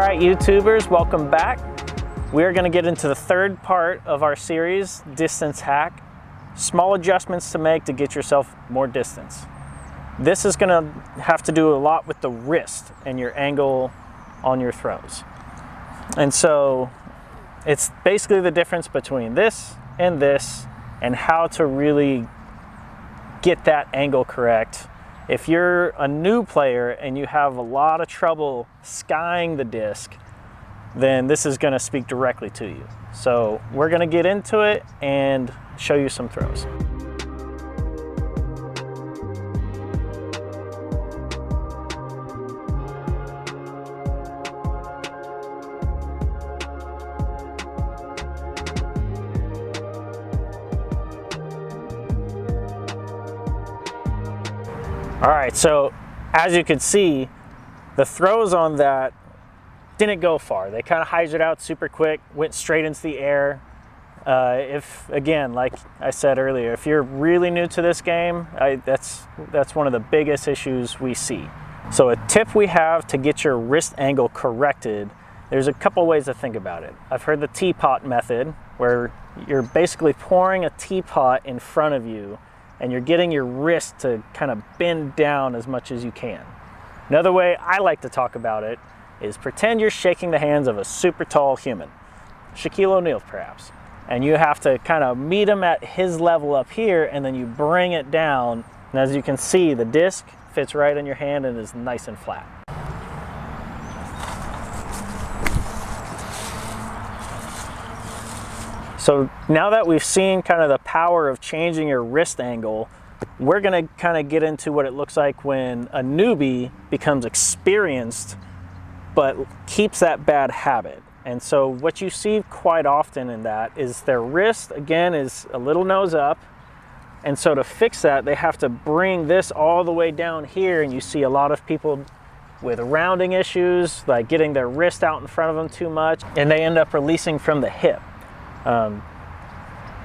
right, YouTubers, welcome back. We're going to get into the third part of our series, Distance Hack. Small adjustments to make to get yourself more distance. This is going to have to do a lot with the wrist and your angle on your throws. And so it's basically the difference between this and how to really get that angle correct. If you're a new player and you have a lot of trouble skying the disc, then this is going to speak directly to you. So we're going to get into it and show you some throws. All right, so as you can see, the throws on that didn't go far. They kind of hyzered out super quick, went straight into the air. If, again, like I said earlier, if you're really new to this game, that's one of the biggest issues we see. So a tip we have to get your wrist angle corrected, there's a couple ways to think about it. I've heard the teapot method, where you're basically pouring a teapot in front of you and you're getting your wrist to kind of bend down as much as you can. Another way I like to talk about it is pretend you're shaking the hands of a super tall human, Shaquille O'Neal perhaps, and you have to kind of meet him at his level up here, and then you bring it down, and as you can see, the disc fits right in your hand and is nice and flat. So now that we've seen kind of the power of changing your wrist angle, we're gonna kind of get into what it looks like when a newbie becomes experienced but keeps that bad habit. And so what you see quite often in that is their wrist, again, is a little nose up. And so to fix that, they have to bring this all the way down here, and you see a lot of people with rounding issues, like getting their wrist out in front of them too much, and they end up releasing from the hip.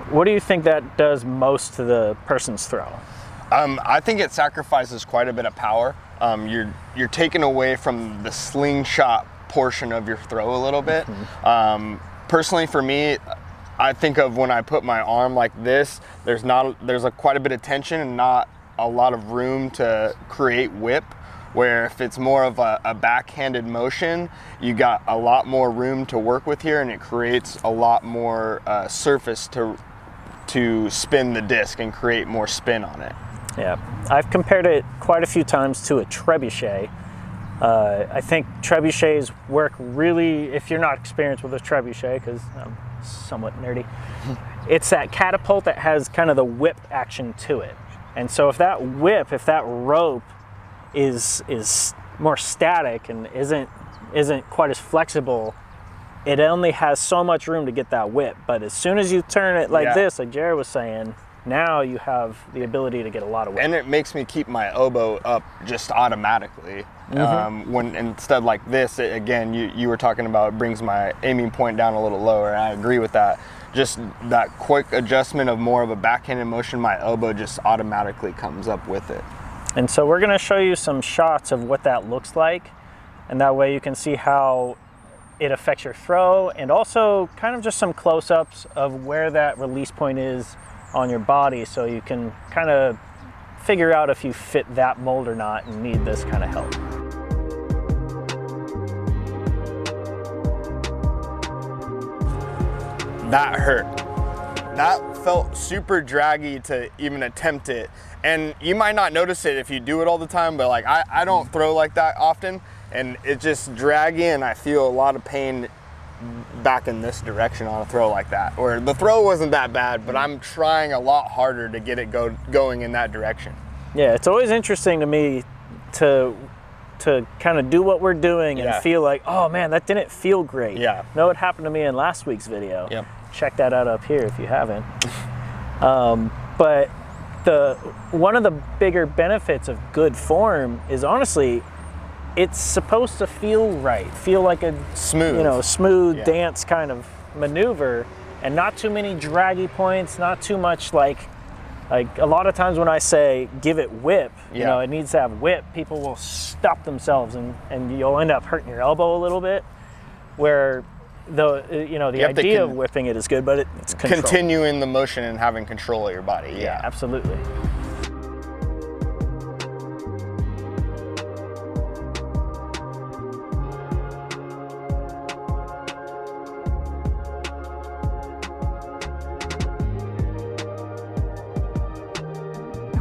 What do you think that does most to the person's throw? I think it sacrifices quite a bit of power. You're taking away from the slingshot portion of your throw a little bit. Personally, for me, I think of when I put my arm like this, there's quite a bit of tension and not a lot of room to create whip. Where if it's more of a backhanded motion, you got a lot more room to work with here, and it creates a lot more surface to spin the disc and create more spin on it. Yeah, I've compared it quite a few times to a trebuchet. I think trebuchets work really, if you're not experienced with a trebuchet, because I'm somewhat nerdy, it's that catapult that has kind of the whip action to it. And so if that rope is more static and isn't quite as flexible, it only has so much room to get that whip. But as soon as you turn it like this, like Jared was saying, now you have the ability to get a lot of whip. And it makes me keep my elbow up just automatically. When instead like this, again, you were talking about, it brings my aiming point down a little lower, and I agree with that. Just that quick adjustment of more of a backhanded motion, my elbow just automatically comes up with it. And so we're gonna show you some shots of what that looks like, and that way you can see how it affects your throw, and also kind of just some close-ups of where that release point is on your body, so you can kind of figure out if you fit that mold or not and need this kind of help. That hurt. That felt super draggy to even attempt it. And you might not notice it if you do it all the time, but like I don't throw like that often, and it's just draggy, and I feel a lot of pain back in this direction on a throw like that. Or the throw wasn't that bad, but I'm trying a lot harder to get it going in that direction. Yeah, it's always interesting to me to kind of do what we're doing and feel like, oh man, that didn't feel great. Yeah. No, it happened to me in last week's video. Yep. Check that out up here if you haven't. But one of the bigger benefits of good form is, honestly, it's supposed to feel right, feel like a smooth dance kind of maneuver, and not too many draggy points, not too much like a lot of times when I say give it whip, you know, it needs to have whip, people will stop themselves and you'll end up hurting your elbow a little bit. where the idea of whipping it is good, but it's control. Continuing the motion and having control of your body. Yeah, absolutely.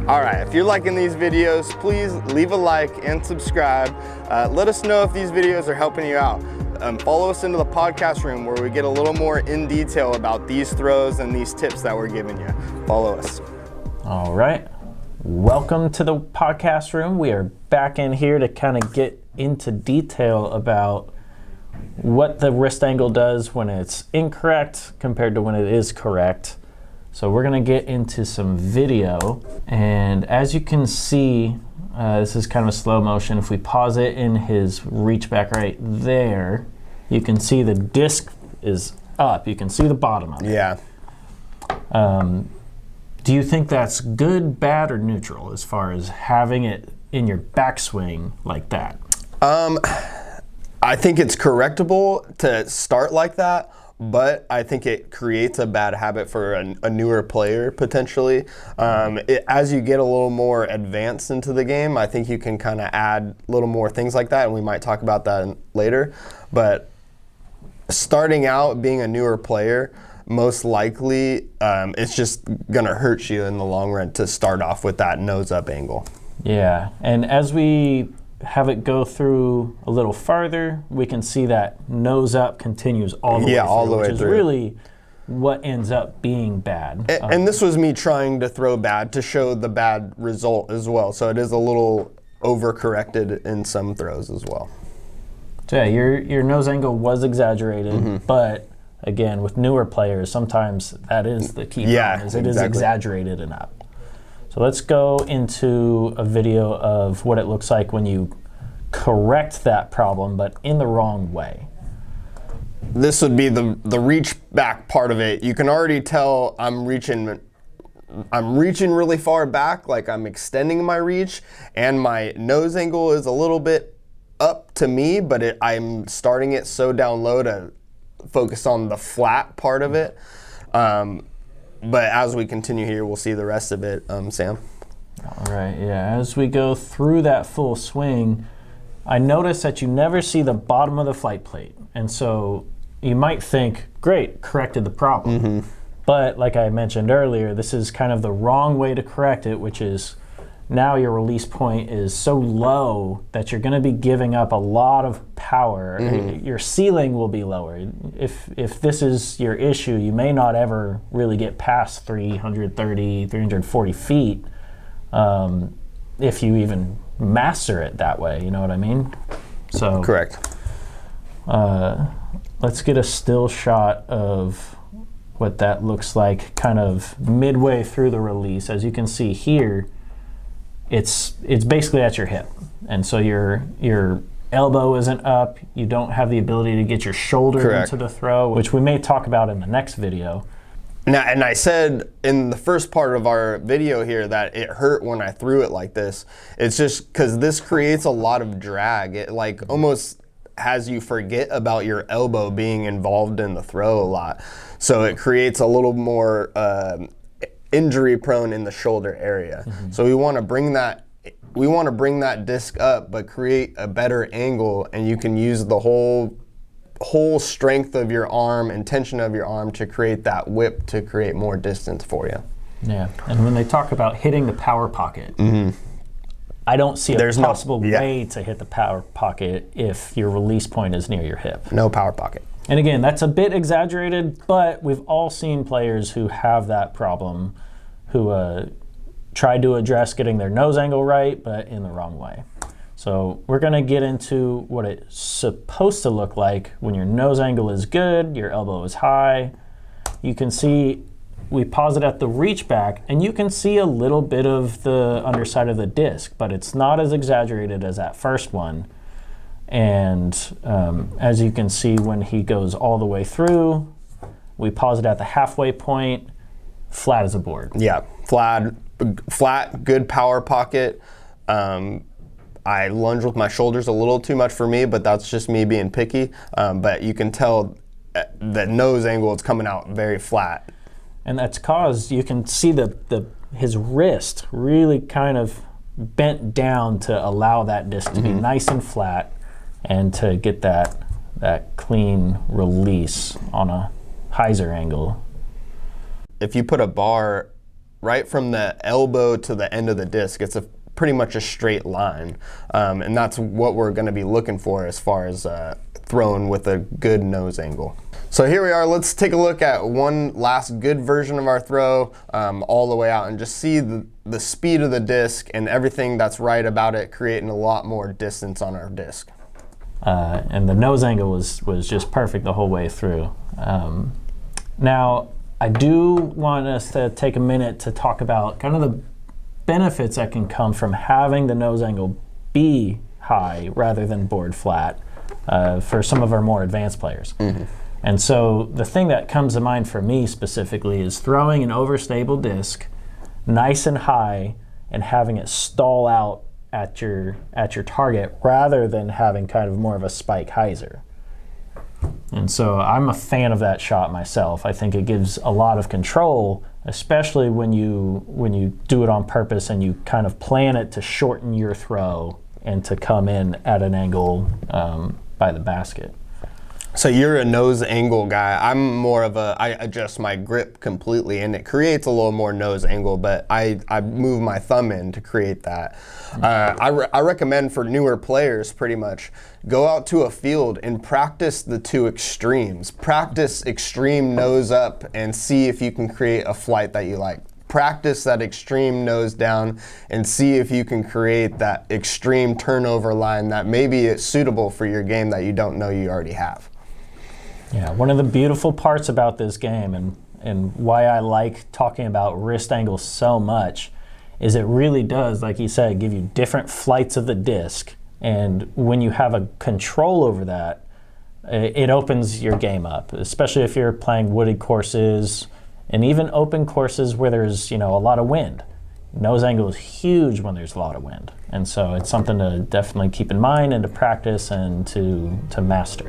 All right, if you're liking these videos, please leave a like and subscribe. Let us know if these videos are helping you out. Follow us into the podcast room where we get a little more in detail about these throws and these tips that we're giving you. Follow us. All right. Welcome to the podcast room. We are back in here to kind of get into detail about what the wrist angle does when it's incorrect compared to when it is correct. So we're gonna get into some video, and as you can see, this is kind of a slow motion. If we pause it in his reach back right there, you can see the disc is up. You can see the bottom of it. Yeah. Do you think that's good, bad, or neutral as far as having it in your backswing like that? I think it's correctable to start like that, but I think it creates a bad habit for a newer player potentially. As you get a little more advanced into the game, I think you can kind of add a little more things like that, and we might talk about that later. But starting out being a newer player, most likely it's just gonna hurt you in the long run to start off with that nose up angle. Yeah, and as we have it go through a little farther, we can see that nose up continues all the way through, which is really what ends up being bad. And this was me trying to throw bad to show the bad result as well. So it is a little overcorrected in some throws as well. So yeah, your nose angle was exaggerated, but again, with newer players, sometimes that is the key problem, is it is exaggerated enough. So let's go into a video of what it looks like when you correct that problem, but in the wrong way. This would be the reach back part of it. You can already tell I'm reaching really far back, like I'm extending my reach, and my nose angle is a little bit up to me, but I'm starting it so down low to focus on the flat part of it. But as we continue here, we'll see the rest of it, Sam. All right, yeah, as we go through that full swing, I notice that you never see the bottom of the flight plate. And so you might think, great, corrected the problem. But like I mentioned earlier, this is kind of the wrong way to correct it, which is now your release point is so low that you're gonna be giving up a lot of power. Your ceiling will be lower. If this is your issue, you may not ever really get past 330, 340 feet if you even master it that way, you know what I mean? So correct. Let's get a still shot of what that looks like kind of midway through the release. As you can see here, it's basically at your hip, and so your elbow isn't up. You don't have the ability to get your shoulder into the throw, which we may talk about in the next video. Now, and I said in the first part of our video here that it hurt when I threw it like this. It's just because this creates a lot of drag. It like almost has you forget about your elbow being involved in the throw a lot. So it creates a little more injury prone in the shoulder area. So we want to bring that disc up, but create a better angle, and you can use the whole strength of your arm and tension of your arm to create that whip to create more distance for you. Yeah, and when they talk about hitting the power pocket, I don't see a possible way to hit the power pocket if your release point is near your hip. No power pocket. And again, that's a bit exaggerated, but we've all seen players who have that problem, who tried to address getting their nose angle right, but in the wrong way. So we're gonna get into what it's supposed to look like when your nose angle is good, your elbow is high. You can see, we pause it at the reach back, and you can see a little bit of the underside of the disc, but it's not as exaggerated as that first one. And as you can see, when he goes all the way through, we pause it at the halfway point, flat as a board. Yeah, flat, good power pocket. I lunge with my shoulders a little too much for me, but that's just me being picky. But you can tell the nose angle, it's coming out very flat. And that's caused, you can see his wrist really kind of bent down to allow that disc to be nice and flat and to get that clean release on a hyzer angle. If you put a bar right from the elbow to the end of the disc, it's pretty much a straight line. And that's what we're going to be looking for as far as throwing with a good nose angle. So here we are. Let's take a look at one last good version of our throw all the way out and just see the speed of the disc and everything that's right about it, creating a lot more distance on our disc. And the nose angle was just perfect the whole way through. Now, I do want us to take a minute to talk about kind of the benefits that can come from having the nose angle be high rather than board flat for some of our more advanced players. And so the thing that comes to mind for me specifically is throwing an overstable disc nice and high and having it stall out at your target rather than having kind of more of a spike hyzer. And so I'm a fan of that shot myself. I think it gives a lot of control, especially when you do it on purpose and you kind of plan it to shorten your throw and to come in at an angle by the basket. So you're a nose angle guy. I'm more of I adjust my grip completely and it creates a little more nose angle, but I move my thumb in to create that. I recommend for newer players pretty much, go out to a field and practice the two extremes. Practice extreme nose up and see if you can create a flight that you like. Practice that extreme nose down and see if you can create that extreme turnover line that maybe is suitable for your game that you don't know you already have. Yeah, one of the beautiful parts about this game and why I like talking about wrist angles so much is it really does, like you said, give you different flights of the disc. And when you have a control over that, it opens your game up, especially if you're playing wooded courses and even open courses where there's a lot of wind. Nose angle is huge when there's a lot of wind. And so it's something to definitely keep in mind and to practice and to master.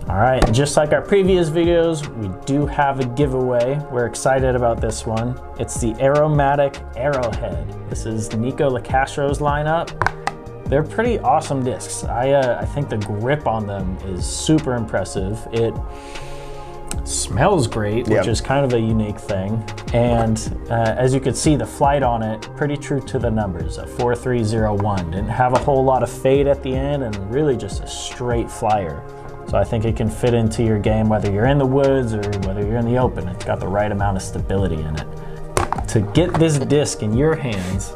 All right, just like our previous videos, we do have a giveaway. We're excited about this one. It's the Aromatic Arrowhead. This is Nico Lacastro's lineup. They're pretty awesome discs. I think the grip on them is super impressive. It smells great, which is kind of a unique thing. And as you can see, the flight on it, pretty true to the numbers, a 4301. Didn't have a whole lot of fade at the end and really just a straight flyer. So I think it can fit into your game whether you're in the woods or whether you're in the open. It's got the right amount of stability in it. To get this disc in your hands,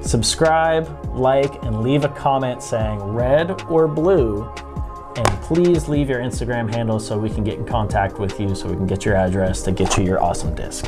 subscribe, like, and leave a comment saying red or blue. And please leave your Instagram handle so we can get in contact with you, so we can get your address to get you your awesome disc.